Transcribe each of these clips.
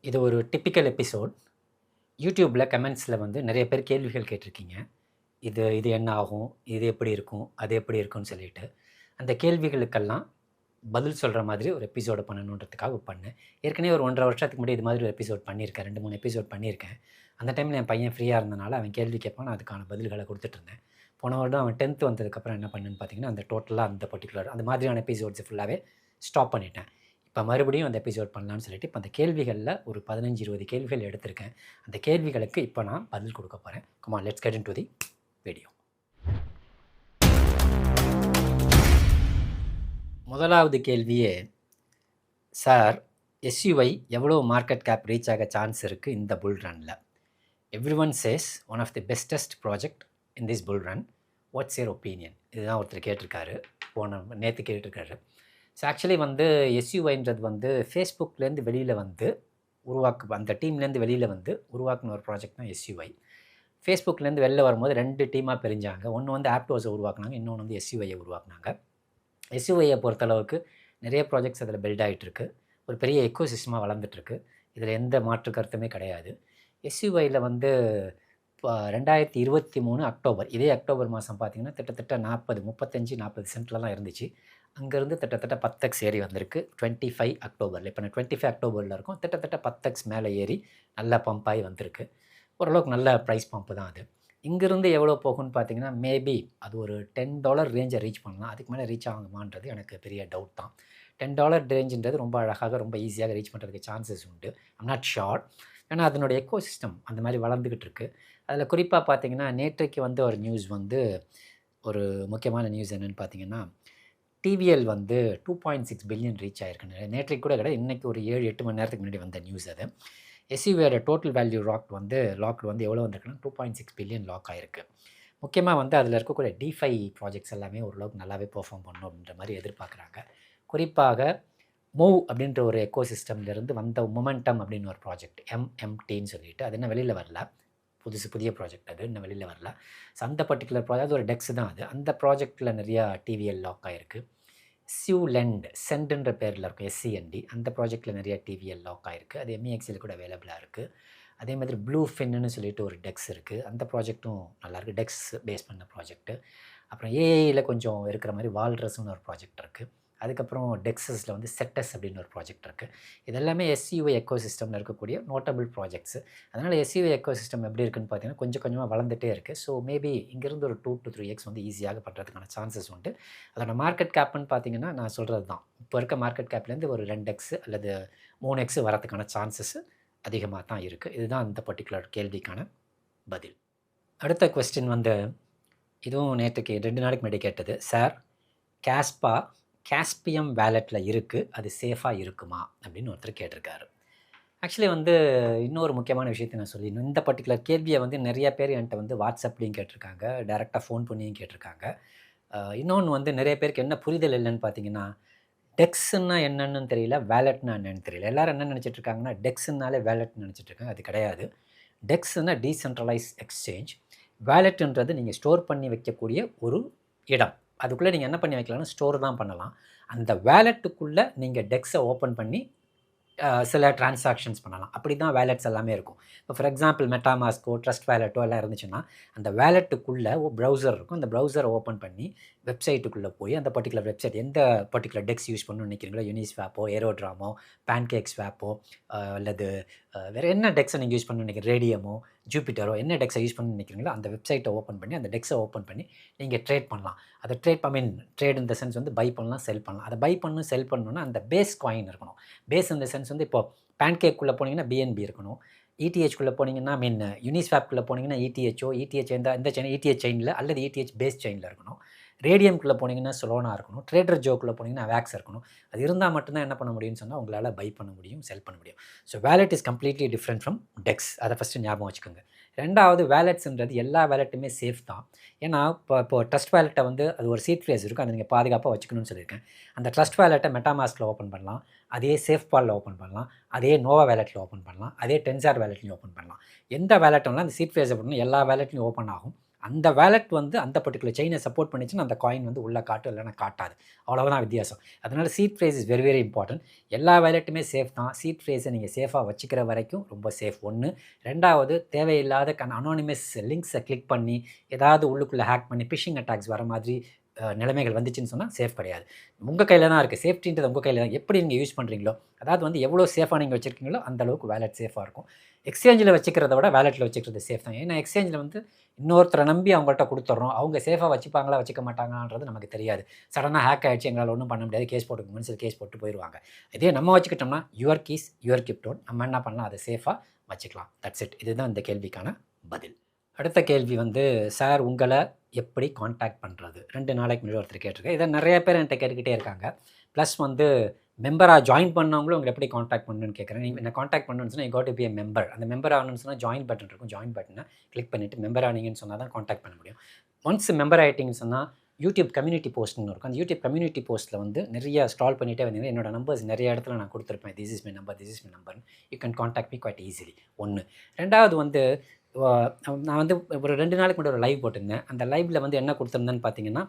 இது ஒரு typical episode. யூடியூப்பில் கமெண்ட்ஸில் வந்து நிறைய பேர் கேள்விகள் கேட்டிருக்கீங்க. இது இது என்ன ஆகும்? இது எப்படி இருக்கும்? அது எப்படி இருக்கும்னு சொல்லிட்டு. அந்த கேள்விகளுக்கெல்லாம் பதில் சொல்கிற மாதிரி ஒரு எபிசோடு பண்ணணுன்றதுக்காக பண்ணேன். ஏற்கனவே ஒரு 1.5 வருஷத்துக்கு முன்னாடி இது மாதிரி ஒரு எபிசோட் பண்ணியிருக்கேன். 2, 3 எபிசோட் பண்ணியிருக்கேன். அந்த டைமில் என் பையன் ஃப்ரீயாக இருந்தனால அவன் கேள்வி கேட்பான். நான் அதுக்கான பதில்களை கொடுத்துட்ருந்தேன். போன வருடம் அவன் 10th வந்ததுக்கப்புறம் என்ன பண்ணேன்னு பார்த்தீங்கன்னா, அந்த டோட்டலாக அந்த பர்ட்டிகுலர் அந்த மாதிரியான எபிசோட்ஸ் ஃபுல்லாகவே ஸ்டாப் பண்ணிட்டேன். இப்போ மறுபடியும் அந்த எபிசோட் பண்ணலான்னு சொல்லிட்டு இப்போ அந்த கேள்விகளில் ஒரு 15, 20 கேள்விகள் எடுத்திருக்கேன். அந்த கேள்விகளுக்கு இப்போ நான் பதில் கொடுக்க போகிறேன். Come on, let's get into the video. முதலாவது கேள்வியே, சார் எஸ்யூஐ எவ்வளோ மார்க்கெட் கேப் ரீச் ஆக சான்ஸ் இருக்குது இந்த புல் ரனில்? Every one says one of the bestest project in this bull run. What's your opinion? இதுதான் ஒருத்தர் கேட்டிருக்காரு, நேற்று கேட்டிருக்காரு. ஸோ ஆக்சுவலி வந்து எஸ்யூஐன்றது வந்து ஃபேஸ்புக்லேருந்து வெளியில் வந்து அந்த டீம்லேருந்து வெளியில் வந்து உருவாக்குன ஒரு ப்ராஜெக்ட் தான் எஸ்யூஐ. ஃபேஸ்புக்லேருந்து வெளில வரும்போது 2 டீமாக பிரிஞ்சாங்க. ஒன்று வந்து ஆப்டோஸை உருவாக்குனாங்க, இன்னொன்று வந்து எஸ்யூஐயை உருவாக்குனாங்க. எஸ்யூஐயை பொறுத்தளவுக்கு நிறைய ப்ராஜெக்ட்ஸ் அதில் பில்ட் ஆகிட்டுருக்கு. ஒரு பெரிய எக்கோ சிஸ்டமாக வளர்ந்துட்டுருக்கு. இதில் எந்த மாற்று கருத்துமே கிடையாது. எஸ்யூஐயில் வந்து இப்போ 2023 அக்டோபர், இதே அக்டோபர் மாதம் பார்த்திங்கன்னா கிட்டத்தட்ட 35-40 சென்ட்லலாம் இருந்துச்சு. அங்கேருந்து கிட்டத்தட்ட 10x ஏறி வந்திருக்கு 25 அக்டோபரில். இப்போ நான் 25 அக்டோபரில் இருக்கும், கிட்டத்தட்ட 10x மேலே ஏறி நல்லா பம்ப் ஆகி வந்திருக்கு. ஓரளவுக்கு நல்ல ப்ரைஸ் பம்ப்பு தான் அது. இங்கேருந்து எவ்வளோ போகும்னு பார்த்தீங்கன்னா, மேபி அது ஒரு $10 ரேஞ்சை ரீச் பண்ணலாம். அதுக்கு மேலே ரீச் ஆகுமான்றது எனக்கு பெரிய டவுட் தான். $10 ரேஞ்சுன்றது ரொம்ப அழகாக ரொம்ப ஈஸியாக ரீச் பண்ணுறதுக்கு சான்சஸ் உண்டு. I'm not sure. ஏன்னா அதனுடைய எக்கோ சிஸ்டம் அந்த மாதிரி வளர்ந்துக்கிட்டு இருக்குது. அதில் குறிப்பாக பார்த்தீங்கன்னா, நேற்றைக்கு வந்து ஒரு நியூஸ் வந்து ஒரு முக்கியமான நியூஸ் என்னென்னு பார்த்தீங்கன்னா, டிவிஎல் வந்து 2.6 பில்லியன் ரீச் ஆகிருக்கு. நேற்றைக்கு கூட கிடையாது, இன்றைக்கி ஒரு 7-8 மணி நேரத்துக்கு முன்னாடி வந்த நியூஸ் அது. எஸ்யூவியோட டோட்டல் வேல்யூ லாக்டு வந்து எவ்வளோ வந்திருக்குன்னா 2.6 பில்லியன் லாக் ஆகிருக்கு. முக்கியமாக வந்து அதில் இருக்கக்கூடிய டிஃபை ப்ராஜெக்ட்ஸ் எல்லாமே ஓரளவுக்கு நல்லாவே பெர்ஃபார்ம் பண்ணணும் அப்படின்ற மாதிரி எதிர்பார்க்குறாங்க. குறிப்பாக மூவ் அப்படின்ற ஒரு எக்கோ சிஸ்டம்லேருந்து வந்த மொமெண்டம் அப்படின்னு ஒரு ப்ராஜெக்ட் MMTன்னு சொல்லிட்டு, அது என்ன வெளியில் வரல, புதிய ப்ராஜெக்ட், அது இன்னும் வெளியில் வரல. ஸோ அந்த பர்டிகுலர் ப்ராஜெக்ட் ஒரு டெக்ஸ் தான் அது. அந்த ப்ராஜெக்டில் நிறையா டிவிஎல் லாக் ஆகிருக்கு. சென்டுன்ற பேரில் இருக்கும், SCND, அந்த ப்ராஜெக்டில் நிறையா டிவிஎல் லாக் ஆகிருக்கு. அது MEXL கூட அவைலபிளாக இருக்குது. அதே மாதிரி ப்ளூ ஃபின்னு சொல்லிட்டு ஒரு டெக்ஸ் இருக்குது, அந்த ப்ராஜெக்ட்டும் நல்லாயிருக்கு, டெக்ஸ் பேஸ் பண்ண ப்ராஜெக்ட்டு. அப்புறம் ஏஐயில் கொஞ்சம் இருக்கிற மாதிரி வால்ரஸ்ன்னு ஒரு ப்ராஜெக்ட் இருக்குது. அதுக்கப்புறம் டெக்ஸஸில் வந்து செட்டஸ் அப்படின்னு ஒரு ப்ராஜெக்ட் இருக்குது. இதெல்லாமே எஸ்யூஐ எக்கோ சிஸ்டமில் இருக்கக்கூடிய நோட்டபிள் ப்ராஜெக்ட்ஸ். அதனால் எஸ்யூஐ எக்கோ சிஸ்டம் எப்படி இருக்குன்னு பார்த்தீங்கன்னா கொஞ்சம் கொஞ்சமாக வளர்ந்துட்டே இருக்குது. ஸோ மேபி இங்கேருந்து ஒரு 2 to 3x வந்து ஈஸியாக பண்ணுறதுக்கான சான்சஸ் உண்டு. அதோட மார்க்கெட் கேப்னு பார்த்தீங்கன்னா நான் சொல்கிறது தான், இப்போ இருக்க மார்க்கெட் கேப்லேருந்து ஒரு 2x அல்லது 3x வரதுக்கான சான்சஸ் அதிகமாக தான் இருக்குது. இதுதான் இந்த பர்டிகுலர் கேள்விக்கான பதில். அடுத்த கொஸ்டின் வந்து, இதுவும் நேற்றுக்கு 2 நாளைக்கு முன்னாடி கேட்டது. சார், காஸ்பியம் வேலெட்டில் இருக்குது, அது சேஃபாக இருக்குமா அப்படின்னு ஒருத்தர் கேட்டிருக்காரு. ஆக்சுவலி வந்து இன்னொரு முக்கியமான விஷயத்தை நான் சொல்லிடணும். இந்த பர்டிகுலர் கேள்வியை வந்து நிறைய பேர் என்கிட்ட வந்து வாட்ஸ்அப்லேயும் கேட்டிருக்காங்க, டைரெக்டாக ஃபோன் பண்ணியும் கேட்டிருக்காங்க. இன்னொன்று வந்து நிறைய பேருக்கு என்ன புரிதல் இல்லைன்னு பார்த்தீங்கன்னா, டெக்ஸ்ன்னா என்னன்னு தெரியல, வேலெட்னா என்னன்னு தெரியல. எல்லோரும் என்ன நினச்சிட்டு இருக்காங்கன்னா, டெக்ஸ்னாலே வேலெட்னு நினச்சிட்டு இருக்காங்க. அது கிடையாது. டெக்ஸ்னா டீசென்ட்ரலைஸ் எக்ஸ்சேஞ்ச், வேலெட்டுன்றது நீங்கள் ஸ்டோர் பண்ணி வைக்கக்கூடிய ஒரு இடம். அதுக்குள்ளே நீங்கள் என்ன பண்ணி வைக்கலாம்னா ஸ்டோர் தான் பண்ணலாம். அந்த வேலெட்டுக்குள்ளே நீங்கள் டெக்ஸை ஓப்பன் பண்ணி சில டிரான்சாக்ஷன்ஸ் பண்ணலாம். அப்படி தான் வேலெட்ஸ் எல்லாமே இருக்கும். இப்போ ஃபார் எக்ஸாம்பிள் மெட்டாமாஸ்கோ, ட்ரஸ்ட் வேலெட்டோ எல்லாம் இருந்துச்சுன்னா, அந்த வேலெட்டுக்குள்ளே ஒரு ப்ரௌசர் இருக்கும். அந்த ப்ரௌசரை ஓப்பன் பண்ணி வெப்சைட்டுக்குள்ளே போய் அந்த பர்டிகுலர் வெப்சைட் எந்த பர்டிகுலர் டெக்ஸ் யூஸ் பண்ணணும்னு நினைக்கிறீங்களோ, யூனிஸ்வாப்போ, ஏரோட்ராமோ, பேன்கேக்ஸ்வாப்போ அல்லது வேறு என்ன டெக்ஸை நீங்கள் யூஸ் பண்ணணும்னு நினைக்கிறீங்க, ரேடியமோ, ஜூபிட்டரோ, என்ன டெக்ஸை யூஸ் பண்ணணும்னு நினைக்கிறீங்களோ அந்த வெப்சைட்டை ஓப்பன் பண்ணி அந்த டெக்ஸை ஓப்பன் பண்ணி நீங்கள் ட்ரேட் பண்ணலாம். அதை ட்ரேட் இந்த சென்ஸ் வந்து பை பண்ணலாம், செல் பண்ணலாம். அதை பை பண்ணணும், செல் பண்ணணும்னா அந்த பேஸ் காயின் இருக்கணும். பேஸ் இந்த சென்ஸ் வந்து இப்போ பேன்கேக்குள்ளே போனீங்கன்னா BNB இருக்கணும். ETHக்குள்ளே போனீங்கன்னா யூனிஸ்வாப்குள்ளே போனீங்கன்னா ETH எந்த செயின், ETH செயினில் அல்லது ETH பேஸ் செயினில் இருக்கணும். ரேடியம்குள்ளே போனீங்கன்னா சொலோனா இருக்கணும். ட்ரேடர் ஜோக்குள்ளே போனீங்கன்னா வேக்ஸ் இருக்கணும். அது இருந்தால் மட்டும்தான் என்ன பண்ண முடியும்னு சொன்னால் உங்களால் பை பண்ண முடியும், செல் பண்ண முடியும். So wallet is completely different from dex. அதை ஃபஸ்ட்டு ஞாபகம் வச்சுக்கோங்க. ரெண்டாவது, வேலெட்ஸ்ன்றது எல்லா வேலெட்டுமே சேஃப் தான். ஏன்னா இப்போ ட்ரஸ்ட் வேலெட்டை வந்து அது ஒரு சீட் ஃப்ரேஸ் இருக்கும், அதை நீங்கள் பாதுகாப்பாக வச்சுக்கணும்னு சொல்லியிருக்கேன். அந்த ட்ரஸ்ட் வேலெட்டை மெட்டாமாஸ்கில் ஓப்பன் பண்ணலாம், அதே சேஃப்பாலில் ஓப்பன் பண்ணலாம், அதே நோவா வேலெட்டில் ஓப்பன் பண்ணலாம், அதே டென்சார் வேலெட்லையும் ஓப்பன் பண்ணலாம். எந்த வேலெட்டும் அந்த சீட் ஃப்ரேஸை பண்ணணும் எல்லா வேலெட்லையும் ஓப்பன் ஆகும். அந்த வேலெட் வந்து அந்த பர்டிகுலர் செயினை சப்போர்ட் பண்ணிச்சுன்னா அந்த காயின் வந்து உள்ளே காட்டும், இல்லைன்னா காட்டாது. அவ்வளோதான் வித்தியாசம். அதனால் seed phrase is very very important. எல்லா வேலெட்டுமே சேஃப் தான். சீட் ஃப்ரேஸை நீங்கள் சேஃபாக வச்சுக்கிற வரைக்கும் ரொம்ப சேஃப். ஒன்று. ரெண்டாவது, தேவையில்லாத அனானிமஸ் லிங்க்ஸை கிளிக் பண்ணி ஏதாவது உள்ளுக்குள்ளே ஹேக் பண்ணி பிஷிங் அட்டாக்ஸ் வர மாதிரி நிலைமைகள் வந்துச்சுன்னு சொன்னால் சேஃப் கிடையாது. உங்கள் கையில் தான் இருக்குது. சேஃப்டின்றது உங்கள் கையில் தான். எப்படி நீங்கள் யூஸ் பண்ணுறீங்களோ, அதாவது வந்து எவ்வளோ சேஃபாக நீங்கள் வச்சுருக்கீங்களோ அந்தளவுக்கு வேலெட் சேஃபாக இருக்கும். எக்ஸ்சேஞ்சில் வச்சுக்கிறத விட வேலெட்டில் வச்சுக்கிறது சேஃப் தான். ஏன்னா எக்ஸ்சேஞ்சில் வந்து இன்னொருத்தரை நம்பி அவங்கள்ட்ட கொடுத்துட்றோம். அவங்க சேஃபாக வச்சுப்பாங்களா வச்சுக்க மாட்டாங்களான்றது நமக்கு தெரியாது. சடனாக ஹேக் ஆகிடுச்சு, எங்களால் ஒன்றும் பண்ண முடியாது, கேஸ் போட்டுக்கோங்கன்னு சொல்லி கேஸ் போட்டு போயிடுவாங்க. இதே நம்ம வச்சுக்கிட்டோம்னா யுவர் கீஸ் யுவர் கிரிப்டோன், நம்ம என்ன பண்ணலாம், அதை சேஃபாக வச்சுக்கலாம். That's it. இதுதான் இந்த கேள்விக்கான பதில். அடுத்த கேள்வி வந்து, சார் உங்களை எப்படி காண்டாக்ட் பண்ணுறது? 2 நாளைக்கு முன்னாடி ஒருத்தர் கேட்டிருக்கேன். இதை நிறைய பேர் என்கிட்ட கேட்டுக்கிட்டே இருக்காங்க. ப்ளஸ் வந்து மெம்பராக ஜாயின் பண்ணவங்களும் உங்களை எப்படி காண்டாக்ட் பண்ணணுன்னு கேட்குறேன். நீங்கள் என்ன காண்டாக்ட் பண்ணணுன்னு சொன்னால், you got to be a member. அந்த மெம்பர் ஆகணும்னு சொன்னால் ஜாயின் பட்டன் இருக்கும். ஜாயின் பட்டனை கிளிக் பண்ணிவிட்டு மெம்பர் ஆனீங்கன்னு சொன்னால் தான் காண்டாக்ட் பண்ண முடியும். ஒன்ஸ் மெம்பர் ஆகிட்டிங்கன்னு சொன்னால் யூடியூப் கம்யூனிட்டி போஸ்ட்னு இருக்கும். அந்த யூடியூப் கம்யூனிட்டி போஸ்ட்டில் வந்து நிறைய ஸ்க்ரால் பண்ணிகிட்டே வந்தீங்கன்னா என்னோட நம்பர்ஸ் நிறைய இடத்துல நான் கொடுத்துருப்பேன். This is my number you can contact me quite easily. ஒன்று. ரெண்டாவது வந்து, நான் வந்து ஒரு 2 நாளைக்கு முன்னாடி ஒரு லைவ் போட்டிருந்தேன். அந்த லைவில் வந்து என்ன கொடுத்துருந்தேன்னு பார்த்தீங்கன்னா,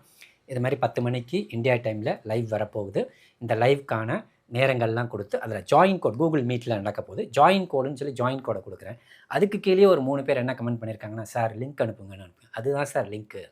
இது மாதிரி 10 மணிக்கு இந்தியா டைமில் லைவ் வரப்போகுது. இந்த லைவ்க்கான நேரங்கள்லாம் கொடுத்து அதில் ஜாயின் கோட், கூகுள் மீட்டில் நடக்க போகுது, ஜாயின் கோடுன்னு சொல்லி ஜாயின் கோடை கொடுக்குறேன். அதுக்கு கீழே ஒரு 3 பேர் என்ன கமெண்ட் பண்ணியிருக்காங்கன்னா, சார் லிங்க் அனுப்புங்கன்னு அனுப்புங்க. அதுதான் சார் லிங்க்கு.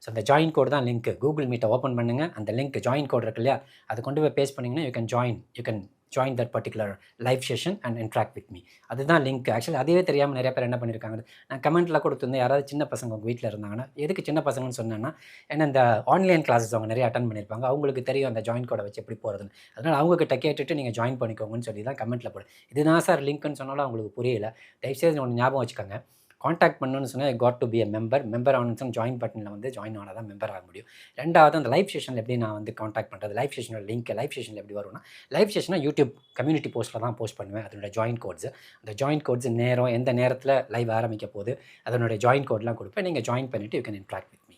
ஸோ அந்த ஜாயின் கோடு தான் லிங்க்கு. கூகுள் மீட்டை ஓப்பன் பண்ணுங்கள், அந்த லிங்க் ஜாயின் கோட் இருக்கு இல்லையா, அது கொண்டு போய் பேஸ்ட் பண்ணிங்கன்னா you can join that particular live session and interact with me. அதுதான் லிங்க். ஆக்சுவலி அதுவே தெரியாமல் நிறைய பேர் என்ன பண்ணியிருக்காங்க, நான் கமெண்ட்டில் கொடுத்துருந்தேன், யாராவது சின்ன பசங்க உங்கள் வீட்டில் இருந்தாங்கன்னா, எதுக்கு சின்ன பசங்கன்னு சொன்னேன்னா, ஏன்னா இந்த ஆன்லைன் கிளாஸஸ் அவங்க நிறைய அட்டன் பண்ணியிருப்பாங்க, அவங்களுக்கு தெரியும் அந்த ஜாயின் கோடை வச்சு எப்படி போகிறதுன்னு. அதனால் அவங்ககிட்ட கேட்டுட்டு நீங்கள் ஜாயின் பண்ணிக்கோங்கன்னு சொல்லி தான் கமெண்ட்டில் போடு. இதுதான் சார் லிங்க்னு சொன்னாலும் அவங்களுக்கு புரியல. தயவுசெய்து ஒன்று ஞாபகம் வச்சுக்கோங்க, காண்டாக்ட் பண்ணணும்னு சொன்னால் got to be a member ஆகணும்னு ஜாயின் பட்டனில் வந்து ஜாயின் ஆனால் தான் மெம்பர் ஆக முடியும். ரெண்டாவது, அந்த லைவ் செஷனில் எப்படி நான் வந்து காண்டாக்ட் பண்ணுறது, லைவ் செஷனோட லிங்க் லைவ் செஷனில் எப்படி வரும்னா, லைவ் செஷனாக யூடியூப் கம்யூனிட்டி போஸ்ட்டில் தான் போஸ்ட் பண்ணுவேன். அதனுடைய ஜாயின் கோட்ஸ், அந்த ஜாயின் கோட்ஸ் நேரம், எந்த நேரத்தில் லைவ் ஆரம்பிக்க போது, அதனுடைய ஜாயின் கோட்லாம் கொடுப்பேன். நீங்கள் ஜாயின் பண்ணிவிட்டு you can interact with me.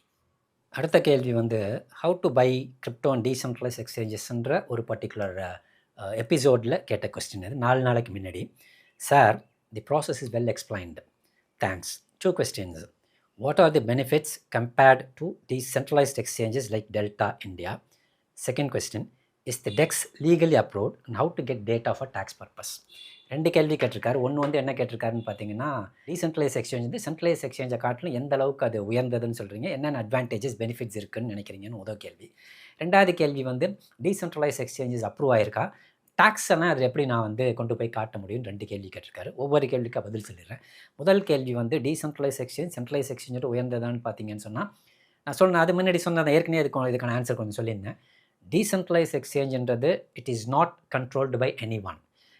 அடுத்த கேள்வி வந்து, how to buy crypto and decentralised எக்ஸ்சேஞ்சஸ்ன்ற ஒரு பர்டிகுலர் எபிசோடில் கேட்ட கொஸ்டின். இது 4 நாளைக்கு முன்னாடி. Sir, the process is well explained. Thanks. 2 questions. What are the benefits compared to decentralized exchanges like Delta India? Second question, is the DEX legally approved and how to get data for tax purpose? 2 கேள்வி கேட்டிருக்காரு. ஒன்று வந்து என்ன கேட்டிருக்காருன்னு பார்த்தீங்கன்னா, decentralise exchange வந்து centralise எக்ஸ்சேஞ்சை காட்டிலும் எந்த அளவுக்கு அது உயர்ந்ததுன்னு சொல்கிறீங்க, என்னென்ன அட்வான்டேஜஸ் பெனிஃபிட்ஸ் இருக்குன்னு நினைக்கிறீங்கன்னு முதல் கேள்வி. ரெண்டாவது கேள்வி வந்து, டீசென்ட்ரலைஸ் எக்ஸ்சேஞ்சஸ் அப்ரூவ் ஆயிருக்கா, டாக்ஸ் எல்லாம் அதில் எப்படி நான் வந்து கொண்டு போய் காட்ட முடியும், 2 கேள்வி கேட்டிருக்காரு. ஒவ்வொரு கேள்விக்கு பதில் சொல்லிடுறேன். முதல் கேள்வி வந்து, டீசென்ட்ரலைஸ் எக்ஸ்சேஞ்ச் சென்ட்ரலைஸ் எக்ஸ்சேஞ்சோட உயர்ந்ததான்னு பார்த்தீங்கன்னு சொன்னால், நான் சொன்னேன் அது முன்னாடி சொன்னதை ஏற்கனவே இதுக்கான ஆன்சர் கொஞ்சம் சொல்லியிருந்தேன். டீசென்ட்ரலைஸ் எக்ஸ்சேஞ்சுன்றது it is not controlled by any one.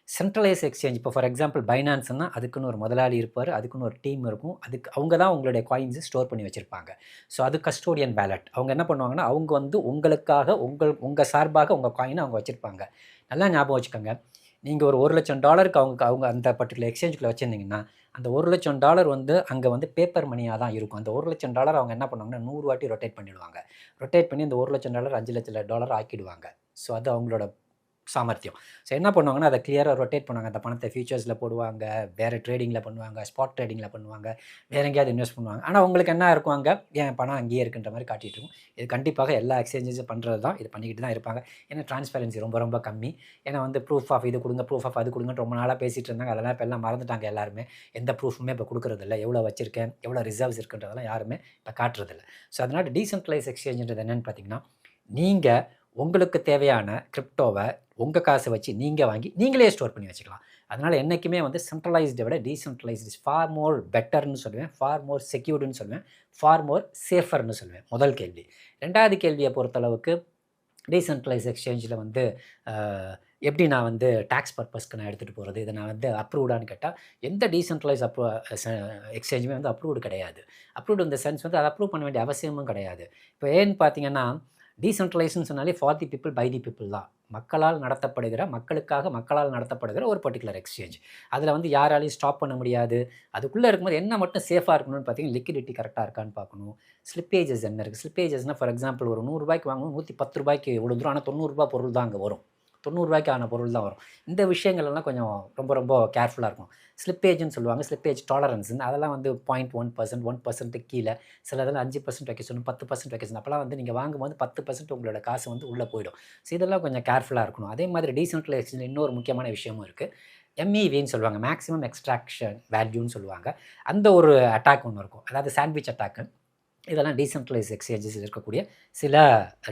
Centralised exchange, இப்போ ஃபார் எக்ஸாம்பிள் பைனான்ஸ்னால் அதுக்குன்னு ஒரு முதலாளி இருப்பார், அதுக்குன்னு ஒரு டீம் இருக்கும், அவங்க தான் உங்களுடைய காயின்ஸை ஸ்டோர் பண்ணி வச்சுருப்பாங்க. ஸோ அது கஸ்டோடியன் பேலட். அவங்க என்ன பண்ணுவாங்கன்னா, அவங்க வந்து உங்களுக்காக உங்கள் சார்பாக உங்கள் காயினை அவங்க வச்சுருப்பாங்க. நல்லா ஞாபகம் வச்சுக்கோங்க, நீங்கள் ஒரு $1,00,000 அவங்க அந்த பர்டிகுலர் எக்ஸ்சேஞ்சுக்குள்ளே வச்சுருந்தீங்கன்னா, அந்த $1,00,000 வந்து அங்கே வந்து பேப்பர் மணியாக தான் இருக்கும். அந்த $1,00,000 அவங்க என்ன பண்ணுவாங்கன்னா 100 வாட்டி ரொட்டேட் பண்ணிவிடுவாங்க. ரொட்டேட் பண்ணி அந்த $1,00,000 $5,00,000 ஆக்கிடுவாங்க. ஸோ அது அவங்களோட சாமர்த்தியம். ஸோ என்ன பண்ணுவாங்கன்னா, அதை கிளியராக ரொட்டேட் பண்ணுவாங்க. அந்த பணத்தை ஃபியூச்சர்ஸில் போடுவாங்க, வேறு ட்ரேடிங்கில் பண்ணுவாங்க, ஸ்பாட் ட்ரேடிங்கில் பண்ணுவாங்க, வேறு எங்கேயாவது இன்வெஸ்ட் பண்ணுவாங்க. ஆனால் உங்களுக்கு என்ன இருக்கும், அங்கே என் பணம் அங்கேயே இருக்குன்ற மாதிரி காட்டிகிட்டு இருக்கும். இது கண்டிப்பாக எல்லா எக்ஸ்சேஞ்சஸும் பண்ணுறது தான், இது பண்ணிக்கிட்டு தான் இருப்பாங்க. ஏன்னா டிரான்ஸ்பரன்சி ரொம்ப ரொம்ப கம்மி. ஏன்னா வந்து ப்ரூஃப் ஆஃப் இது கொடுங்க, ப்ரூஃப் ஆஃப் அது கொடுங்கன்னு ரொம்ப நாளாக பேசிகிட்டு இருந்தாங்க. அதெல்லாம் இப்போ எல்லாம் மறந்துட்டாங்க எல்லாருமே. எந்த ப்ரூஃபுமே இப்போ கொடுக்குறதில்ல. எவ்வளோ வச்சுருக்கேன், எவ்வளோ ரிசர்வ்ஸ் இருக்குன்றதெல்லாம் யாருமே இப்போ காட்டுறதில்ல. ஸோ அதனால் டீசென்ட்ரலைஸ் எக்ஸ்சேஞ்சுன்றது என்னென்னு பார்த்தீங்கன்னா, நீங்கள் உங்களுக்கு தேவையான கிரிப்டோவை உங்கள் காசை வச்சு நீங்கள் வாங்கி நீங்களே ஸ்டோர் பண்ணி வச்சுக்கலாம். அதனால் என்றைக்குமே வந்து சென்ட்ரலைஸ்டை விட டீசென்ட்ரலைஸ்ட் இஸ் ஃபார் மோர் பெட்டர்னு சொல்லுவேன், ஃபார் மோர் செக்யூர்டுன்னு சொல்லுவேன், ஃபார் மோர் சேஃபர்னு சொல்லுவேன். முதல் கேள்வி. ரெண்டாவது கேள்வியை பொறுத்தளவுக்கு, டீசென்ட்ரலைஸ் எக்ஸ்சேஞ்சில் வந்து எப்படி நான் வந்து டேக்ஸ் பர்பஸ்க்கு நான் எடுத்துகிட்டு போகிறது, இதை நான் வந்து அப்ரூவ்டான்னு கேட்டால், எந்த டீசென்ட்ரலைஸ் எக்ஸ்சேஞ்சுமே வந்து அப்ரூவ்டு கிடையாது. அப்ரூவ்டு இந்த சென்ஸ் வந்து அதை அப்ரூவ் பண்ண வேண்டிய அவசியமும் கிடையாது. இப்போ ஏன்னு பார்த்தீங்கன்னா, டீசென்ட்ரலைஸ்ன்னு சொன்னாலே for the people by the people தான். மக்களால் நடத்தப்படுகிற ஒரு பர்டிகுலர் எக்ஸ்சேஞ்ச். அதில் வந்து யாராலையும் ஸ்டாப் பண்ண முடியாது. அதுக்குள்ளே இருக்கும்போது என்ன மட்டும் சேஃபாக இருக்கணும்னு பார்த்தீங்கன்னா, லிக்விடிட்டி கரெக்டாக இருக்கான்னு பார்க்கணும். ஸ்லிப்பேஜஸ் என்ன இருக்குது, ஸ்லிப்பேஜஸ்னால் ஃபார் எக்ஸாம்பிள் ஒரு $100 வாங்கணும், $110 விழுந்துரும். ஆனால் $90 பொருள் தான் அங்கே வரும். ரூ. 90 ஆன பொருள் தான் வரும். இந்த விஷயங்கள்லாம் கொஞ்சம் ரொம்ப ரொம்ப கேர்ஃபுல்லாக இருக்கும். ஸ்லிப்பேஜ்னு சொல்லுவாங்க, ஸ்லிப்பேஜ் டாலரன்ஸ்ன்னு. அதெல்லாம் வந்து 0.1%, 1% கீழ, சில இதில் 5% வைக்க சொல்லணும், 10% வைக்க சொல்லணும். அப்போலாம் வந்து நீங்கள் வாங்கும்போது 10% உங்களோட காசு வந்து உள்ளே போயிடும். ஸோ இதெல்லாம் கொஞ்சம் கேர்ஃபுல்லாக இருக்கணும். அதே மாதிரி டீசென்ட்ரலைசேஷன் இன்னொரு முக்கியமான விஷயமும் இருக்குது. எம்இவின்னு சொல்லுவாங்க, மேக்ஸிமம் எக்ஸ்ட்ராக்ஷன் வேல்யூன்னு சொல்லுவாங்க. அந்த ஒரு அட்டாக் ஒன்று இருக்கும், அதாவது சாண்ட்விச் அட்டாக்கு. இதெல்லாம் டீசென்ட்ரலைஸ் எக்ஸ்சேஞ்சஸ் இருக்கக்கூடிய சில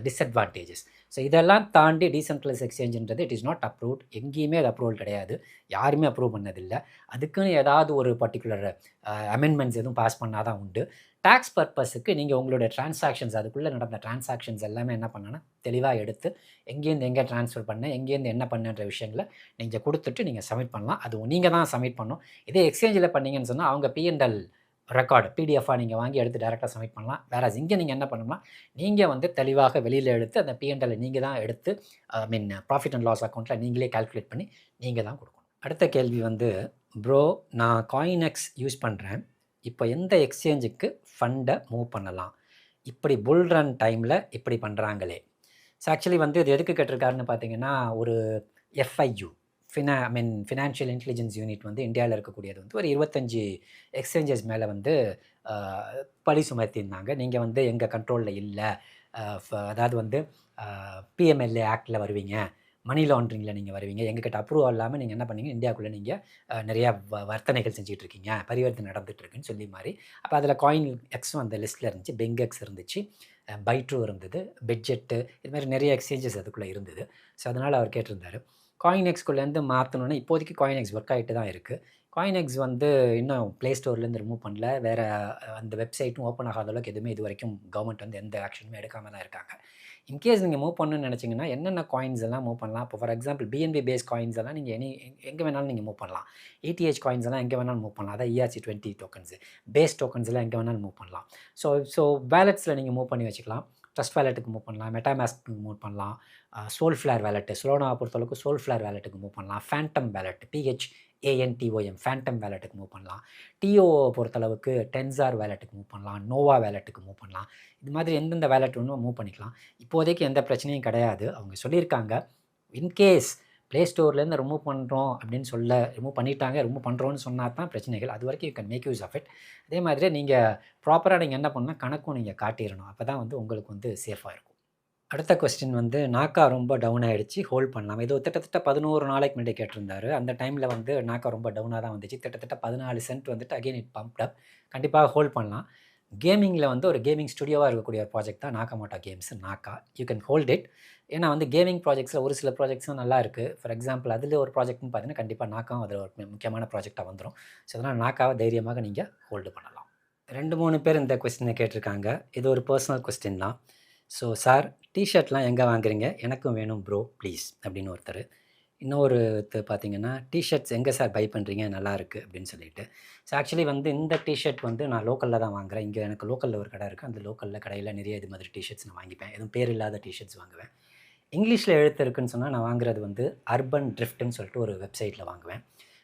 டிஸ்அட்வான்டேஜஸ். ஸோ இதெல்லாம் தாண்டி டீசென்ட்ரலைஸ் எக்ஸ்சேஞ்சுன்றது இட் இஸ் நாட் அப்ரூவ்ட். எங்கேயுமே அது அப்ரூவல் கிடையாது, யாருமே அப்ரூவ் பண்ணதில்லை. அதுக்குன்னு ஏதாவது ஒரு பர்டிகுலர் அமெண்ட்மெண்ட்ஸ் எதுவும் பாஸ் பண்ணால் தான் உண்டு. டேக்ஸ் பர்பஸுக்கு நீங்கள் உங்களுடைய டிரான்சாக்ஷன்ஸ், அதுக்குள்ளே நடந்த டிரான்சாக்ஷன்ஸ் எல்லாமே என்ன பண்ணணும்னா தெளிவாக எடுத்து எங்கேருந்து எங்கே ட்ரான்ஸ்ஃபர் பண்ண, எங்கேருந்து என்ன பண்ணுன்ற விஷயங்களை நீங்கள் கொடுத்துட்டு நீங்கள் சப்மிட் பண்ணலாம். அது நீங்கள் தான் சப்மிட் பண்ணணும். இதே எக்ஸ்சேஞ்சில் பண்ணீங்கன்னு சொன்னால் அவங்க P&L ரெக்கார்டு பிடிஎஃபாக நீங்கள் வாங்கி எடுத்து டேரெக்டாக சப்மிட் பண்ணலாம். வேறு இங்கே நீங்கள் என்ன பண்ணணும்னா நீங்கள் வந்து தெளிவாக வெளியில் எடுத்து அந்த P&L நீங்கள் தான் எடுத்து ப்ராஃபிட் அண்ட் லாஸ் அக்கௌண்ட்டில் நீங்களே கால்குலேட் பண்ணி நீங்கள் தான் கொடுக்கணும். அடுத்த கேள்வி வந்து, ப்ரோ நான் காயினெக்ஸ் யூஸ் பண்ணுறேன், இப்போ எந்த எக்ஸ்சேஞ்சுக்கு ஃபண்டை மூவ் பண்ணலாம்? இப்படி புல் ரன் டைமில் இப்படி பண்ணுறாங்களே. ஸோ ஆக்சுவலி வந்து இது எதுக்கு கேட்டிருக்காருன்னு பார்த்தீங்கன்னா, ஒரு FIU ஃபினான்ஷியல் இன்டெலிஜென்ஸ் யூனிட் வந்து இந்தியாவில் இருக்கக்கூடியது வந்து ஒரு 25 எக்ஸ்சேஞ்சஸ் மேலே வந்து பழி சுமத்தியிருந்தாங்க. நீங்கள் வந்து எங்கள் கண்ட்ரோலில் இல்லை, அதாவது வந்து PMLA ஆக்டில் வருவீங்க, மணி லாண்ட்ரிங்கில் நீங்கள் வருவீங்க, எங்ககிட்ட அப்ரூவல் இல்லாமல் நீங்கள் என்ன பண்ணீங்க, இந்தியாவுக்குள்ளே நீங்கள் நிறையா வர்த்தனைகள் செஞ்சுட்டு இருக்கீங்க, பரிவர்த்தனை நடந்துகிட்ருக்குன்னு சொல்லி மாதிரி. அப்போ அதில் காயின் எக்ஸும் அந்த லிஸ்ட்டில் இருந்துச்சு, பெங்கெக்ஸ் இருந்துச்சு, பைட்ரூ இருந்தது, பெட்ஜெட்டு, இது மாதிரி நிறைய எக்ஸ்சேஞ்சஸ் அதுக்குள்ளே இருந்தது. ஸோ அதனால் அவர் கேட்டிருந்தார். காயினெக்ஸ்குள்ளேருந்து மாற்றணுன்னா இப்போதைக்கு காயினெக்ஸ் ஒர்க் ஆகிட்டு தான் இருக்குது. காயினெக்ஸ் வந்து இன்னும் ப்ளே ஸ்டோர்லேருந்து ரிமூவ் பண்ணல, வேறு அந்த வெப்சைட்டும் ஓப்பன் ஆகாத அளவுக்கு எதுவுமே இது வரைக்கும் கவர்மெண்ட் வந்து எந்த ஆக்ஷனுமே எடுக்காமல் தான் இருக்காங்க. இன்கேஸ் நீங்கள் மூவ் பண்ணணும்னு நினச்சிங்கன்னா என்னென்ன காயின்ஸ் எல்லாம் மூவ் பண்ணலாம்? இப்போ for example BNB base coins எல்லாம் நீங்கள் எங்கே வேணாலும் நீங்கள் மூவ் பண்ணலாம். ETH காயின்ஸ் எல்லாம் எங்கே வேணாலும் மூவ் பண்ணலாம். அதான் ERC20 டோக்கன்ஸு, பேஸ் டோக்கன்ஸ் எல்லாம் எங்கே வேணாலும் மூவ் பண்ணலாம். ஸோ வேலெட்ஸில் நீங்கள் மூவ் பண்ணி வச்சுக்கலாம். ட்ரஸ்ட் வேலெட்டுக்கு மூவ் பண்ணலாம், மெட்டாமாஸ்க்கு மூவ் பண்ணலாம், சோல்ஃப்ளேர் வேலெட்டு, சோலானாவை பொறுத்தளவுக்கு சோல்ஃப்ளேர் வேலெட்டுக்கு மூவ் பண்ணலாம், ஃபேண்டம் வேலெட் PHANTOM ஃபேண்டம் வேலெட்டுக்கு மூவ் பண்ணலாம், TOO பொறுத்தளவுக்கு டென்சார் வேலெட்டுக்கு மூவ் பண்ணலாம், நோவா வேலெட்டுக்கு மூவ் பண்ணலாம். இது மாதிரி எந்தெந்த வேலெட் ஒன்றும் மூவ் பண்ணிக்கலாம். இப்போதைக்கு எந்த பிரச்சனையும் கிடையாது. அவங்க சொல்லியிருக்காங்க, இன்கேஸ் ப்ளே ஸ்டோர்லேருந்து ரிமூவ் பண்ணுறோம் அப்படின்னு ரிமூவ் பண்ணிட்டாங்க, ரிமூவ் பண்ணுறோன்னு சொன்னால் தான் பிரச்சனைகள். அது வரைக்கும் you can make use of it. அதே மாதிரி நீங்கள் ப்ராப்பராக நீங்கள் என்ன பண்ணால் கணக்கும் நீங்கள் காட்டிடணும். அப்போ தான் வந்து உங்களுக்கு வந்து சேஃபாக இருக்கும். அடுத்த கொஸ்டின் வந்து, நாக்கா ரொம்ப டவுன் ஆகிடுச்சு, ஹோல்ட் பண்ணலாம். இது கிட்டத்தட்ட 11 நாளைக்கு முன்னாடி கேட்டிருந்தாரு. அந்த டைமில் வந்து நாக்கா ரொம்ப டவுனாக தான் வந்துச்சு. கிட்டத்தட்ட 14 சென்ட் வந்துட்டு அகெயின் இட் பம்ப்ட் அப். கண்டிப்பாக ஹோல்ட் பண்ணலாம். கேமிங்கில் வந்து ஒரு கேமிங் ஸ்டுடியோவாக இருக்கக்கூடிய ஒரு ப்ராஜெக்ட் தான் Nakamoto games, Naka. You can hold it. ஏன்னா வந்து கேமிங் ப்ராஜெக்ட்ஸில் ஒரு சில ப்ராஜெக்ட்ஸும் நல்லா இருக்குது. ஃபார் எக்ஸாம்பிள் அதில் ஒரு ப்ராஜெக்ட்னு பார்த்தீங்கன்னா கண்டிப்பாக நாக்காவும் அதில் ஒரு முக்கியமான ப்ராஜெக்டாக வந்துடும். ஸோ அதனால் நாக்காவை தைரியமாக நீங்கள் ஹோல்டு பண்ணலாம். 2-3 பேர் இந்த கொஸ்டினை கேட்டிருக்காங்க. இது ஒரு பர்சனல் கொஸ்டின் தான். ஸோ சார், டிஷர்ட்லாம் எங்கே வாங்குறீங்க? எனக்கும் வேணும் ப்ரோ ப்ளீஸ் அப்படின்னு ஒருத்தர். இன்னொரு பார்த்தீங்கன்னா, டிஷர்ட்ஸ் எங்கே சார் பை பண்ணுறீங்க, நல்லாயிருக்கு அப்படின்னு சொல்லிட்டு. ஸோ ஆக்சுவலி வந்து இந்த டிஷர்ட் வந்து நான் லோக்கலில் தான் வாங்குகிறேன். இங்கே எனக்கு லோக்கலில் ஒரு கடை இருக்குது. அந்த லோக்கலில் கடையில் நிறைய இது மாதிரி டிஷர்ட்ஸ் நான் வாங்கிப்பேன். எதுவும் பேர் இல்லாத டிஷர்ட்ஸ் வாங்குவேன். இங்கிலீஷில் எழுத்து இருக்குன்னு சொன்னால் நான் வாங்குறது வந்து அர்பன் ட்ரிஃப்ட்னு சொல்லிட்டு ஒரு வெப்சைட்டில் வாங்குவேன்.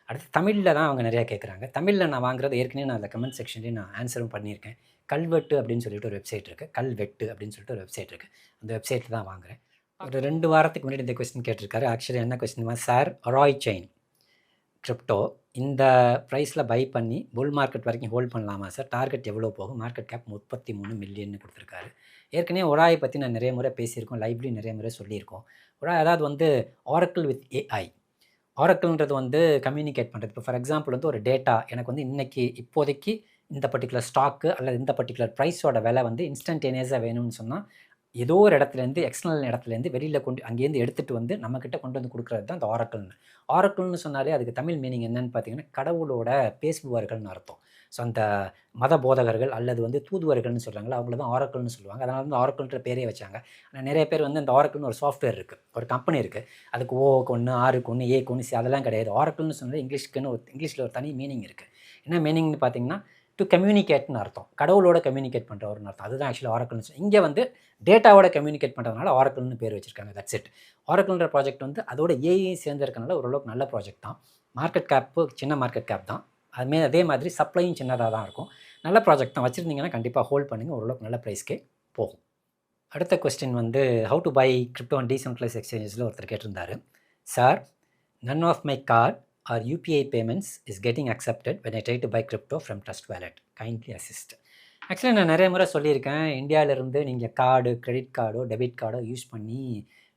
அடுத்து தமிழில் தான் அவங்க நிறையா கேட்குறாங்க. தமிழில் நான் வாங்குறது ஏற்கனவே நான் அதில் கமெண்ட் செக்ஷன்லேயே நான் ஆன்சரும் பண்ணியிருக்கேன். கல்வெட்டு அப்படின்னு சொல்லிட்டு ஒரு வெப்சைட் இருக்குது, கல்வெட்டு அப்படின்னு சொல்லிட்டு ஒரு வெப்சைட் இருக்குது. அந்த வெப்சைட்டில் தான் வாங்குகிறேன். ஒரு 2 வாரத்துக்கு முன்னாடி இந்த கொஸ்டின் கேட்டிருக்காரு. ஆக்சுவலி என்ன கொஸ்டின், சார் ராய் செயின் கிரிப்டோ இந்த ப்ரைஸில் பை பண்ணி புல் மார்க்கெட் வரைக்கும் ஹோல்ட் பண்ணலாமா சார்? டார்கெட் எவ்வளோ போகும்? மார்க்கெட் கேப் 33 மில்லியன் கொடுத்துருக்காரு. ஏற்கனவே ஒராயை பற்றி நான் நிறைய முறை பேசியிருக்கோம், லைவ்லையும் நிறைய முறை சொல்லியிருக்கோம். ஒராய் அதாவது வந்து ஆரக்கிள் வித் AI. ஆரக்கிள்ன்றது வந்து கம்யூனிகேட் பண்ணுறது. இப்போ ஃபார் எக்ஸாம்பிள் வந்து ஒரு டேட்டா எனக்கு வந்து இப்போதைக்கு இந்த பர்டிகுலர் ஸ்டாக்கு அல்லது இந்த பர்டிகுலர் ப்ரைஸோட விலை வந்து இன்ஸ்டன்டேனியஸாக வேணும்னு சொன்னால் ஏதோ ஒரு இடத்துலேருந்து எக்ஸ்டர்னல் இடத்துலேருந்து வெளியில் அங்கேருந்து எடுத்துகிட்டு வந்து நம்மக்கிட்ட கொண்டு வந்து கொடுக்குறது தான் இந்த ஆரக்கிள்னு. ஆரக்கிள்னு சொன்னாலே அதுக்கு தமிழ் மீனிங் என்னன்னு பார்த்தீங்கன்னா கடவுளோட பேசுபவர்கள்னு அர்த்தம். ஸோ அந்த மத போதகர்கள் அல்லது வந்து தூதுவர்கள்னு சொல்கிறாங்களா, அவங்கள தான் ஆரக்கிள்னு சொல்லுவாங்க. அதனால வந்து ஆரக்கிள்ன்ற பேரே வச்சாங்க. ஆனால் நிறைய பேர் வந்து அந்த ஆரக்கிள்னு ஒரு சாஃப்ட்வேர் இருக்குது, ஒரு கம்பெனி இருக்குது. அதுக்கு ஓக்கு ஒன்று, ஆருக்கு ஒன்று, ஏக்கு ஒன்று, அதெல்லாம் கிடையாது. ஆரக்கிள்னு சொன்னாலே இங்கிலீஷில் ஒரு தனி மீனிங் இருக்குது. என்ன மீனிங்னு பார்த்தீங்கன்னா டு கம்யூனிகேட்னு அர்த்தம். கடவுளோட கம்யூனிகேட் பண்ணுறவர்னு அர்த்தம். அதுதான் ஆக்சுவலி ஆரக்கிள்னு. இங்கே வந்து டேட்டாவோட கம்யூனிகேட் பண்ணுறதுனால ஆரக்கிள்னு பேர் வச்சிருக்காங்க. That's it. ஆரக்கிள்ன்ற ப்ராஜெக்ட் வந்து அதோட ஏஐ சேர்ந்துருக்கனால ஓரளவுக்கு நல்ல ப்ராஜெக்ட் தான். மார்க்கெட் கேப்பு சின்ன மார்க்கெட் கேப் தான். அதே மாதிரி சப்ளையும் சின்னதாக தான் இருக்கும். நல்ல ப்ராஜெக்ட் தான். வச்சுருந்தீங்கன்னா கண்டிப்பாக ஹோல்ட் பண்ணுங்கள், ஓரளவுக்கு நல்ல ப்ரைஸ்க்கே போகும். அடுத்த கொஸ்டின் வந்து how to buy crypto and decentralised எக்ஸ்சேஞ்சஸில் ஒருத்தர் கேட்டிருந்தாரு. Sir, none of my card or UPI payments is getting accepted when I try to buy crypto from Trust Wallet. Kindly assist. Actually நான் நிறைய முறை சொல்லியிருக்கேன், இந்தியாவிலேருந்து நீங்கள் கார்டு, கிரெடிட் கார்டோ, டெபிட் கார்டோ யூஸ் பண்ணி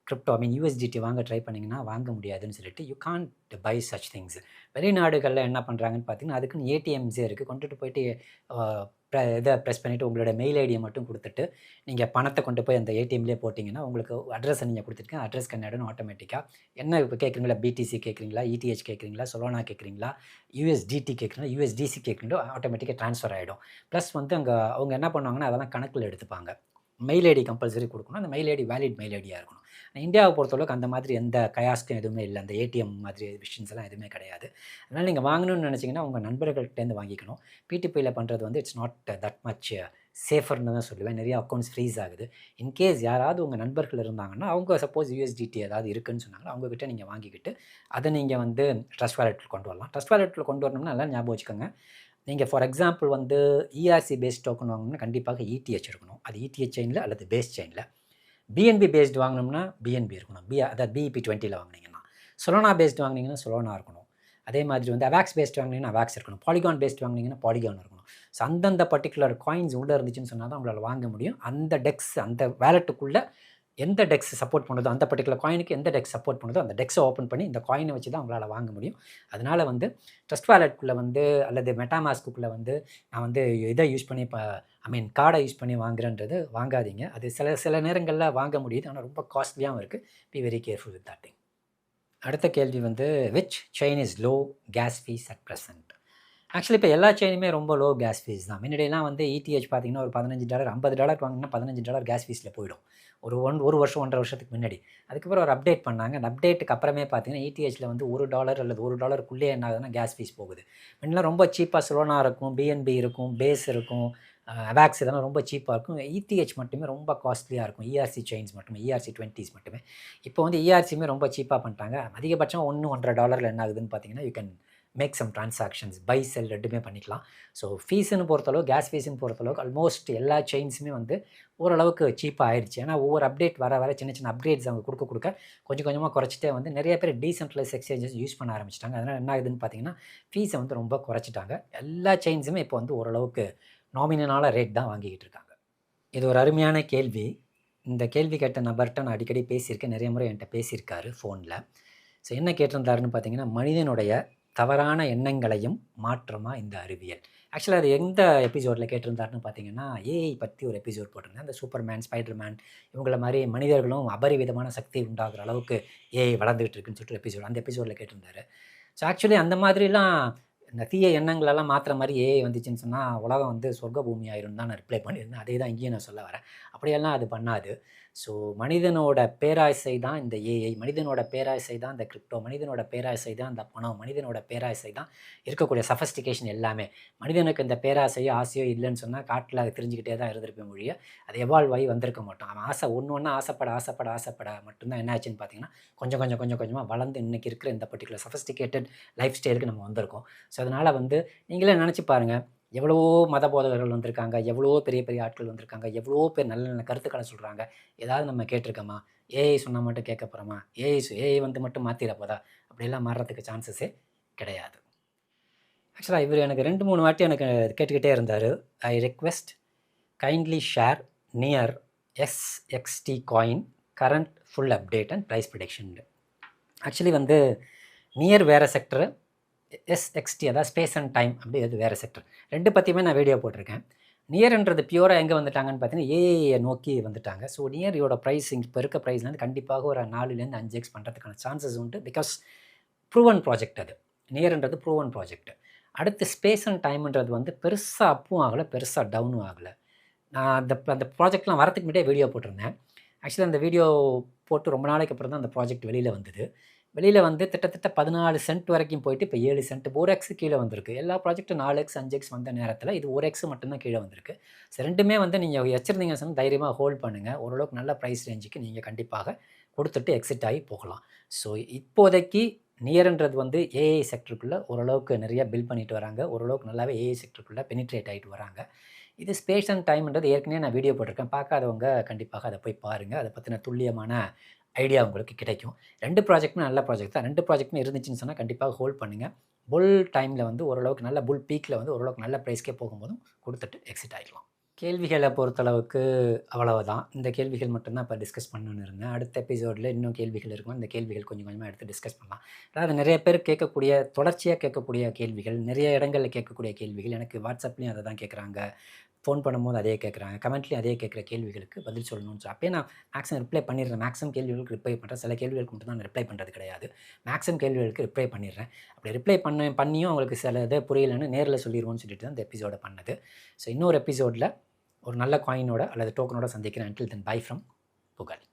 கிரிப்டோ USDT வாங்க ட்ரை பண்ணிங்கன்னா வாங்க முடியாதுன்னு சொல்லிட்டு you can't buy such things. வெளிநாடுகளில் என்ன பண்ணுறாங்கன்னு பார்த்தீங்கன்னா, அதுக்குன்னு ஏடிஎம்ஸே இருக்குது. கொண்டுட்டு போயிட்டு இதை ப்ரெஸ் பண்ணிவிட்டு உங்களோட மெயில் ஐடியை மட்டும் கொடுத்துட்டு நீங்கள் பணத்தை கொண்டு போய் அந்த ஏடிஎம்லேயே போட்டிங்கன்னா உங்களுக்கு அட்ரஸை நீங்கள் கொடுத்துருக்கேன், அட்ரஸ் கன்னியாடும் ஆட்டோமேட்டிக்காக என்ன இப்போ கேட்குறீங்களா, பிடிசி கேட்குறீங்களா, இடிஹெச் கேட்குறீங்களா, சொலோனா கேட்குறீங்களா, யூஎஸ்டிடி கேட்குறீங்களா, யூஎஸ்டிசி கேட்குறீங்களோ ஆட்டோமேட்டிக்காக ட்ரான்ஸ்ஃபர் ஆகிடும். ப்ளஸ் அங்கே அவங்க என்ன பண்ணுவாங்கன்னா அதெல்லாம் கணக்கில் எடுத்துப்பாங்க. மெயில் ஐடி கம்பல்சரி கொடுக்கணும். அந்த மெயில் ஐடி வேலிட் மெயில் ஐடியாக இருக்கணும். இந்தியாவை பொறுத்தளவுக்கு அந்த மாதிரி எந்த கயாஸ்க்கும் எதுவுமே இல்லை. அந்த ஏடிஎம் மாதிரி விஷயம்ஸ் எல்லாம் எதுவுமே கிடையாது. அதனால் நீங்கள் வாங்கணும்னு நினச்சிங்கன்னா உங்கள் நண்பர்கள்ட்டேருந்து வாங்கிக்கணும். பிடிபியில் பண்ணுறது இட்ஸ் நாட் தட் மச் சேஃபர்னு தான் சொல்லுவேன். நிறைய அக்கௌண்ட்ஸ் ஃப்ரீஸ் ஆகுது. இன்கேஸ் யாராவது உங்கள் நண்பர்கள் இருந்தாங்கன்னா அவங்க சப்போஸ் யூஎஸ்டிடி ஏதாவது இருக்குதுன்னு சொன்னாங்கன்னா அவங்கக்கிட்ட நீங்கள் வாங்கிக்கிட்டு அதை நீங்கள் ட்ரஸ்ட் வாலெட்டில் கொண்டு வரலாம். ட்ரஸ்ட் வாலெட்டில் கொண்டு வரணும்னா நல்லா ஞாபகம் வச்சுக்கோங்க. நீங்கள் for example ERC based token வாங்கணும்னா கண்டிப்பாக இடிஹெச் இருக்கணும். அது இடிஹெச் செயினில் அல்லது பேஸ் செயினில். பிஎன்பி பேஸ்டு வாங்கினோம்னா பிஎன்பி இருக்கணும். அதாவது BEP20 வாங்கினீங்கன்னா. சொலோனா பேஸ்டு வாங்கினீங்கன்னா சொலோனா இருக்கணும். அதே மாதிரி அவாக்ஸ் பேஸ்ட் வாங்கினீங்கன்னா அவாக்ஸ் இருக்கணும். பாலிகான் பேஸ்ட் வாங்கினீங்கன்னா பாலிகான் இருக்கணும். ஸோ அந்தந்த பர்டிகுலர் காயின்ஸ் உள்ளே இருந்துச்சுன்னு சொன்னால் தான் உங்களால் வாங்க முடியும். அந்த டெக்ஸ் அந்த வேலெட்டுக்குள்ளே எந்த டெக்ஸ் சப்போர்ட் பண்ணுதோ அந்த பர்டிகுலர் காயினுக்கு எந்த டெக்ஸ் சப்போர்ட் பண்ணுதோ அந்த டெக்ஸை ஓப்பன் பண்ணி இந்த காயினை வச்சு தான் உங்களால் வாங்க முடியும். அதனால் ட்ரஸ்ட் வாலெட்டுக்குள்ளே அல்லது மெட்டாமாஸ்க்குள்ளே நான் இதை யூஸ் பண்ணி கார்டை யூஸ் பண்ணி வாங்குறேன்றது வாங்காதீங்க. அது சில நேரங்களில் வாங்க முடியுது, ஆனால் ரொம்ப காஸ்ட்லியாகவும் இருக்குது. Be very careful with that thing. அடுத்த கேள்வி which chain is low case fees at present? Actually இப்போ எல்லா செயினுமே ரொம்ப லோ கேஸ் ஃபீஸ் தான். முன்னாடியெல்லாம் இடிஹெச் பார்த்தீங்கன்னா ஒரு $15 $50 வாங்கினா $15 கேஸ் ஃபீஸில் போயிடும். ஒரு வருஷம் 1.5 வருஷத்துக்கு முன்னாடி. அதுக்கப்புறம் ஒரு அப்டேட் பண்ணாங்க. அந்த அப்டேட்டுக்கு அப்புறமே பார்த்தீங்கன்னா இடிஹெச்சில் $1 அல்லது $1 என்ன ஆகுதுன்னா கேஸ் ஃபீஸ் போகுது. முன்னெல்லாம் ரொம்ப சீப்பாக சொலோனா இருக்கும், பிஎன்பி இருக்கும், பேஸ் இருக்கும், அவாக்ஸ் இதெல்லாம் ரொம்ப சீப்பாக இருக்கும். இடிஹெச் மட்டுமே ரொம்ப காஸ்ட்லியாக இருக்கும். இஆர்சி செயின்ஸ் மட்டுமே, ERC20s மட்டுமே. இப்போ இஆர்சியுமே ரொம்ப சீப்பாக பண்ணிட்டாங்க. அதிகபட்சம் $1-1.5 என்ன ஆகுதுன்னு பார்த்தீங்கன்னா you can make some transactions, buy sell ரெண்டுமே பண்ணிக்கலாம். ஸோ ஃபீஸுன்னு பொறுத்தளவு, கேஸ் ஃபீஸுன்னு பொறுத்தளவுக்கு ஆல்மோஸ்ட் எல்லா செயின்ஸுமே ஓரளவுக்கு சீப்பாக ஆயிடுச்சு. ஏன்னா ஒவ்வொரு அப்டேட் வர சின்ன அப்கிரேட்ஸ் அவங்க கொடுக்க கொஞ்சம் கொஞ்சமாக குறைச்சிட்டே நிறைய பேர் டீசென்ட்ரலைஸ் எக்ஸ்சேஞ்சஸ் யூஸ் பண்ண ஆரம்பிச்சிட்டாங்க. அதனால் என்ன ஆகுதுன்னு பார்த்தீங்கன்னா ஃபீஸை ரொம்ப குறைச்சிட்டாங்க. எல்லா செயின்ஸுமே இப்போ ஓரளவுக்கு நாமினலான ரேட் தான் வாங்கிக்கிட்டு இருக்காங்க. இது ஒரு அருமையான கேள்வி. இந்த கேள்வி கேட்ட நபர்கிட்ட நான் அடிக்கடி பேசியிருக்கேன். நிறைய முறை என்கிட்ட பேசியிருக்காரு ஃபோனில். ஸோ என்ன கேட்டிருந்தாருன்னு பார்த்தீங்கன்னா, மனிதனுடைய தவறான எண்ணங்களையும் மாற்றமா இந்த அறிவியல். ஆக்சுவலாக அது எந்த எபிசோடில் கேட்டிருந்தாருன்னு பார்த்தீங்கன்னா, ஏஐ பற்றி ஒரு எபிசோட் போட்டிருந்தேன். அந்த சூப்பர்மேன், ஸ்பைடர்மேன் இவங்கள மாதிரி மனிதர்களும் அபரிவிதமான சக்தி உண்டாகிற அளவுக்கு ஏஐ வளர்ந்துகிட்டு இருக்குன்னு சொல்லிட்டு எபிசோட், அந்த எபிசோடில் கேட்டிருந்தாரு. ஸோ ஆக்சுவலி அந்த மாதிரிலாம் இந்த தீய எண்ணங்களெல்லாம் மாற்றுற மாதிரி ஏஐ வந்துச்சுன்னு சொன்னால் உலகம் சொர்க்க பூமி ஆயிரும் தான் நான் ரிப்ளை பண்ணியிருந்தேன். அதே தான் இங்கேயும் நான் சொல்ல வரேன். அப்படியெல்லாம் அது பண்ணாது. ஸோ மனிதனோட பேராசை தான் இந்த ஏஐ, மனிதனோட பேராசை தான் இந்த கிரிப்டோ, மனிதனோட பேராசை தான் இந்த பணம், மனிதனோட பேராசை தான் இருக்கக்கூடிய சஃபஸ்டிகேஷன் எல்லாமே. மனிதனுக்கு இந்த பேராசையோ ஆசையோ இல்லைன்னு சொன்னால் காட்டில் அது தெரிஞ்சுக்கிட்டே தான் இருந்திருப்பேன் மொழியை. அது எவால்வ் ஆகி வந்திருக்க மாட்டோம். அவன் ஆசை ஒன்று ஆசைப்பட மட்டும்தான் என்ன ஆச்சுன்னு பார்த்தீங்கன்னா கொஞ்சமாக வளர்ந்து இன்றைக்கி இருக்கிற இந்த பர்டிகுலர் சஃபஸ்டிகேட்டட் லைஃப் ஸ்டைலுக்கு நம்ம வந்திருக்கோம். ஸோ அதனால் நீங்களே நினச்சி பாருங்கள், எவ்வளவோ மத போதகர்கள் வந்திருக்காங்க, எவ்வளோ பெரிய பெரிய ஆட்கள் வந்திருக்காங்க, எவ்வளோ பேர் நல்ல நல்ல கருத்துக்களை சொல்கிறாங்க. ஏதாவது நம்ம கேட்டிருக்கோமா? ஏஐ சொன்னால் மட்டும் கேட்க போகிறோமா? ஏஐ மட்டும் மாற்றிட போதா? அப்படியெல்லாம் மாறுறதுக்கு சான்சஸே கிடையாது. ஆக்சுவலாக இவர் எனக்கு 2-3 வாட்டி எனக்கு கேட்டுக்கிட்டே இருந்தார். I request kindly share near SXT coin current full update and price prediction. Actually near வேறு செக்டரு, SXT அதாவது ஸ்பேஸ் அண்ட் டைம் அப்படி அது வேறு செக்டர். ரெண்டு பற்றியுமே நான் வீடியோ போட்டிருக்கேன். நியர்ன்றது பியூராக எங்கே வந்துட்டாங்கன்னு பார்த்தீங்கன்னா ஏஐயை நோக்கி வந்துட்டாங்க. ஸோ நியரோட ப்ரைஸிங் இப்போ இருக்க ப்ரைஸ்லேருந்து கண்டிப்பாக ஒரு 4-5x பண்ணுறதுக்கான சான்சஸ் உண்டு. பிகாஸ் ப்ரூவன் ப்ராஜெக்ட் அது. நியர்ன்றது ப்ரூவன் ப்ராஜெக்ட். அடுத்து ஸ்பேஸ் அண்ட் டைம்ன்றது பெருசாக அப்பும் ஆகலை, பெருசாக டவுனும் ஆகலை. நான் அந்த ப்ராஜெக்ட்லாம் வரத்துக்கு முன்னாடியே வீடியோ போட்டிருந்தேன். ஆக்சுவலாக அந்த வீடியோ போட்டு ரொம்ப நாளைக்கு அப்புறம் தான் அந்த ப்ராஜெக்ட் வெளியில் வந்தது. வெளியில் கிட்டத்தட்ட 14 சென்ட் வரைக்கும் போயிட்டு இப்போ 7 சென்ட் 4x கீழே வந்திருக்கு. எல்லா ப்ராஜெக்ட்டும் 4x 5x வந்த நேரத்தில் இது 1x மட்டும்தான் கீழே வந்திருக்கு. ஸோ ரெண்டுமே நீங்கள் வச்சுருந்தீங்க சொன்னால் தைரியமாக ஹோல்ட் பண்ணுங்கள். ஓரளவுக்கு நல்ல ப்ரைஸ் ரேஞ்சுக்கு நீங்கள் கண்டிப்பாக கொடுத்துட்டு எக்ஸிட் ஆகி போகலாம். ஸோ இப்போதைக்கு நியர்ன்றது ஏஐ செக்டருக்குள்ளே ஓரளவுக்கு நிறைய பில் பண்ணிட்டு வராங்க. ஓரளவுக்கு நல்லாவே ஏஐ செக்டருக்குள்ளே பெனிட்ரேட் ஆகிட்டு வராங்க. இது ஸ்பேஸ் அண்ட் டைம்ன்றது ஏற்கனவே நான் வீடியோ போட்டிருக்கேன். பார்க்காதவங்க கண்டிப்பாக அதை போய் பாருங்கள். அதை பற்றின துல்லியமான ஐடியா உங்களுக்கு கிடைக்கும். 2 ப்ராஜெக்ட்டுமே நல்ல ப்ராஜெக்ட் தான். 2 ப்ராஜெக்ட்டுமே இருந்துச்சுன்னு சொன்னா கண்டிப்பாக ஹோல்ட் பண்ணுங்க. புல் டைமில் வந்து ஓரளவுக்கு நல்ல புல் பீக்கில் வந்து ஓரளவுக்கு நல்ல ப்ரைஸ்க்கே போகும்போதும் குடுத்துட்டு எக்ஸிட் ஆகிக்கலாம். கேள்விகள பொறுத்தளவுக்கு அவ்வளவுதான். இந்த கேள்விகள் மட்டும் தான் இப்ப டிஸ்கஸ் பண்ணணும்னு இருந்தேன். அடுத்த எபிசோட்ல இன்னும் கேள்விகள் இருக்கும். அந்த கேள்விகள் கொஞ்சம் கொஞ்சமா எடுத்து டிஸ்கஸ் பண்ணலாம். அதாவது நெறைய பேர் கேட்கக்கூடிய தொடர்ச்சியா கேட்கக்கூடிய கேள்விகள், நிறைய இடங்கள்ல கேட்கக்கூடிய கேள்விகள். எனக்கு WhatsAppலயும் அத தான் கேட்குறாங்க. ஃபோன் பண்ணும்போது அதே கேட்குறாங்க. கமெண்ட்லயும் அதே கேட்குற கேள்விகளுக்கு பதில் சொல்லணும்னு அப்பயே நான் மேக்ஸிமம் ரிப்ளை பண்ணிடுறேன். மேக்ஸிமம் கேள்விகளுக்கு ரிப்ளை பண்ணுறேன். சில கேள்விகளுக்கு மட்டும் தான் நான் ரிப்ளை பண்ணுறது கிடையாது. மேக்ஸிமம் கேள்விகளுக்கு ரிப்ளை பண்ணிடுறேன். அப்படி ரிப்ளை பண்ணியும் அவங்களுக்கு சில இது புரியலன்னு நேர்ல சொல்லிருவோம்னு சொல்லிட்டு தான் இந்த எபிசோட பண்ணது. ஸோ இன்னொரு எபிசோட்ல ஒரு நல்ல காயினோட அல்லது டோக்கனோட சந்திக்கிறேன். அன்டில் தென் பை ஃப்ரம் புகழ்.